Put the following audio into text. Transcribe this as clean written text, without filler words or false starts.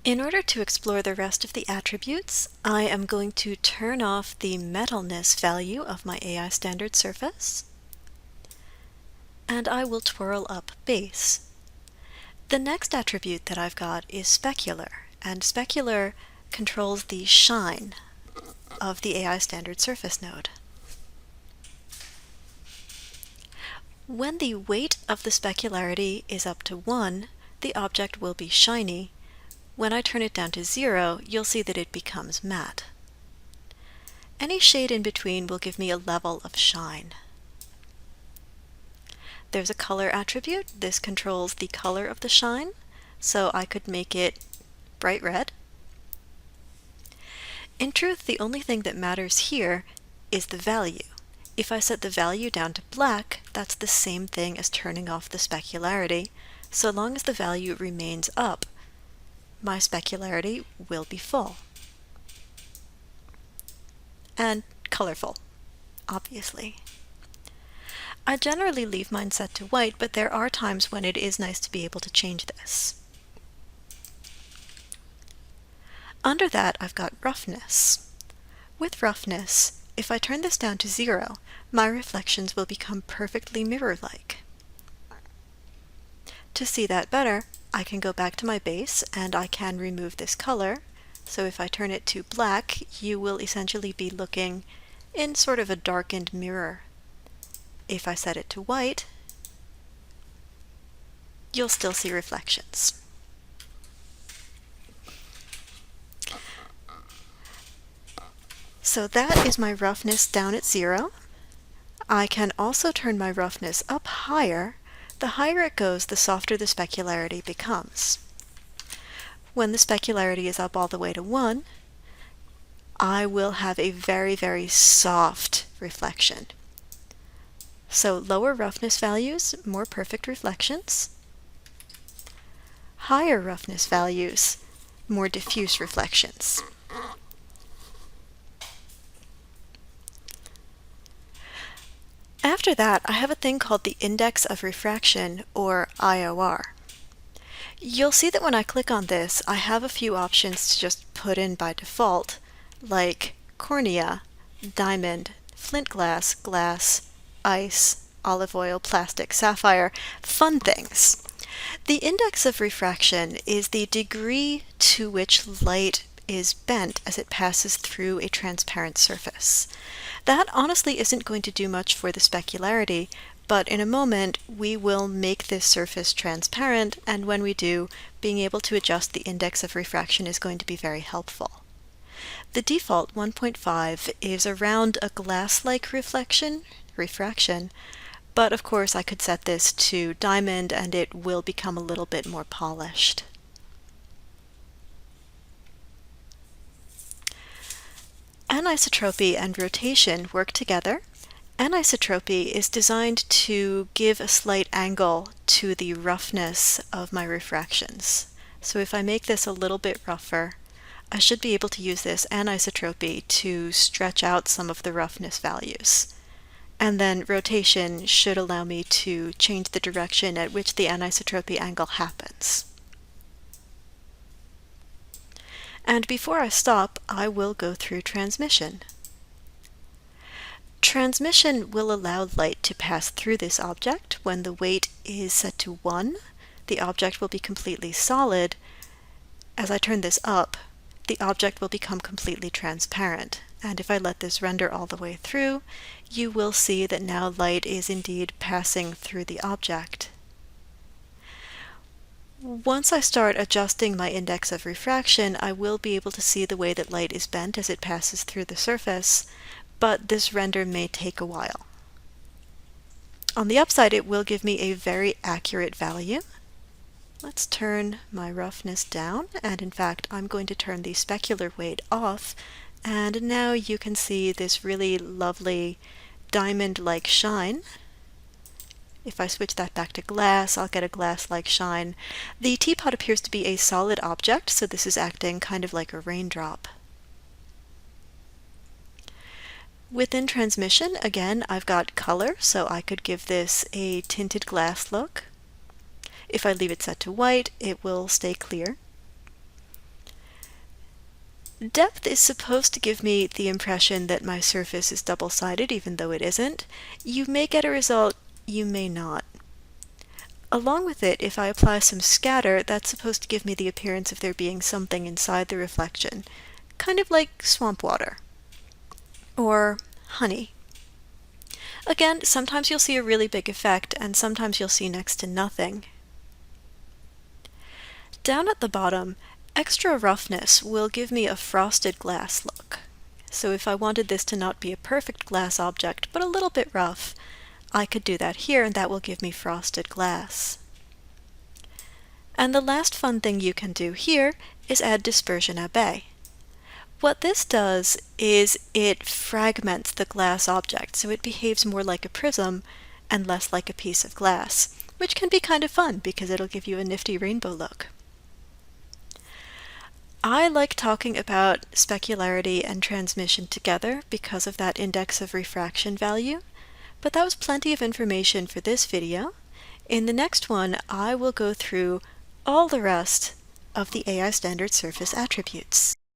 In order to explore the rest of the attributes, I am going to turn off the metalness value of my AI standard surface, and I will twirl up base. The next attribute that I've got is specular, and specular controls the shine of the AI standard surface node. When the weight of the specularity is up to 1, the object will be shiny. When I turn it down to 0, you'll see that it becomes matte. Any shade in between will give me a level of shine. There's a color attribute. This controls the color of the shine, so I could make it bright red. In truth, the only thing that matters here is the value. If I set the value down to black, that's the same thing as turning off the specularity. So long as the value remains up, my specularity will be full. And colorful, obviously. I generally leave mine set to white, but there are times when it is nice to be able to change this. Under that, I've got roughness. With roughness, if I turn this down to 0, my reflections will become perfectly mirror-like. To see that better, I can go back to my base and I can remove this color. So if I turn it to black, you will essentially be looking in sort of a darkened mirror. If I set it to white, you'll still see reflections. So that is my roughness down at 0. I can also turn my roughness up higher. The higher it goes, the softer the specularity becomes. When the specularity is up all the way to 1, I will have a very, very soft reflection. So lower roughness values, more perfect reflections. Higher roughness values, more diffuse reflections. After that, I have a thing called the index of refraction, or IOR. You'll see that when I click on this, I have a few options to just put in by default, like cornea, diamond, flint glass, glass, ice, olive oil, plastic, sapphire, fun things. The index of refraction is the degree to which light is bent as it passes through a transparent surface. That honestly isn't going to do much for the specularity, but in a moment we will make this surface transparent, and when we do, being able to adjust the index of refraction is going to be very helpful. The default 1.5 is around a glass-like refraction, but of course I could set this to diamond and it will become a little bit more polished. Anisotropy and rotation work together. Anisotropy is designed to give a slight angle to the roughness of my refractions. So if I make this a little bit rougher, I should be able to use this anisotropy to stretch out some of the roughness values. And then rotation should allow me to change the direction at which the anisotropy angle happens. And before I stop, I will go through transmission. Transmission will allow light to pass through this object. When the weight is set to 1, the object will be completely solid. As I turn this up, the object will become completely transparent. And if I let this render all the way through, you will see that now light is indeed passing through the object. Once I start adjusting my index of refraction, I will be able to see the way that light is bent as it passes through the surface, but this render may take a while. On the upside, it will give me a very accurate value. Let's turn my roughness down, and in fact, I'm going to turn the specular weight off, and now you can see this really lovely diamond-like shine. If I switch that back to glass, I'll get a glass-like shine. The teapot appears to be a solid object, so this is acting kind of like a raindrop. Within transmission, again, I've got color, so I could give this a tinted glass look. If I leave it set to white, it will stay clear. Depth is supposed to give me the impression that my surface is double-sided, even though it isn't. You may get a result, you may not. Along with it, if I apply some scatter, that's supposed to give me the appearance of there being something inside the reflection, kind of like swamp water or honey. Again, sometimes you'll see a really big effect, and sometimes you'll see next to nothing. Down at the bottom, extra roughness will give me a frosted glass look. So if I wanted this to not be a perfect glass object, but a little bit rough, I could do that here, and that will give me frosted glass. And the last fun thing you can do here is add dispersion Abbe. What this does is it fragments the glass object, so it behaves more like a prism and less like a piece of glass, which can be kind of fun because it'll give you a nifty rainbow look. I like talking about specularity and transmission together because of that index of refraction value, but that was plenty of information for this video. In the next one, I will go through all the rest of the AI standard surface attributes.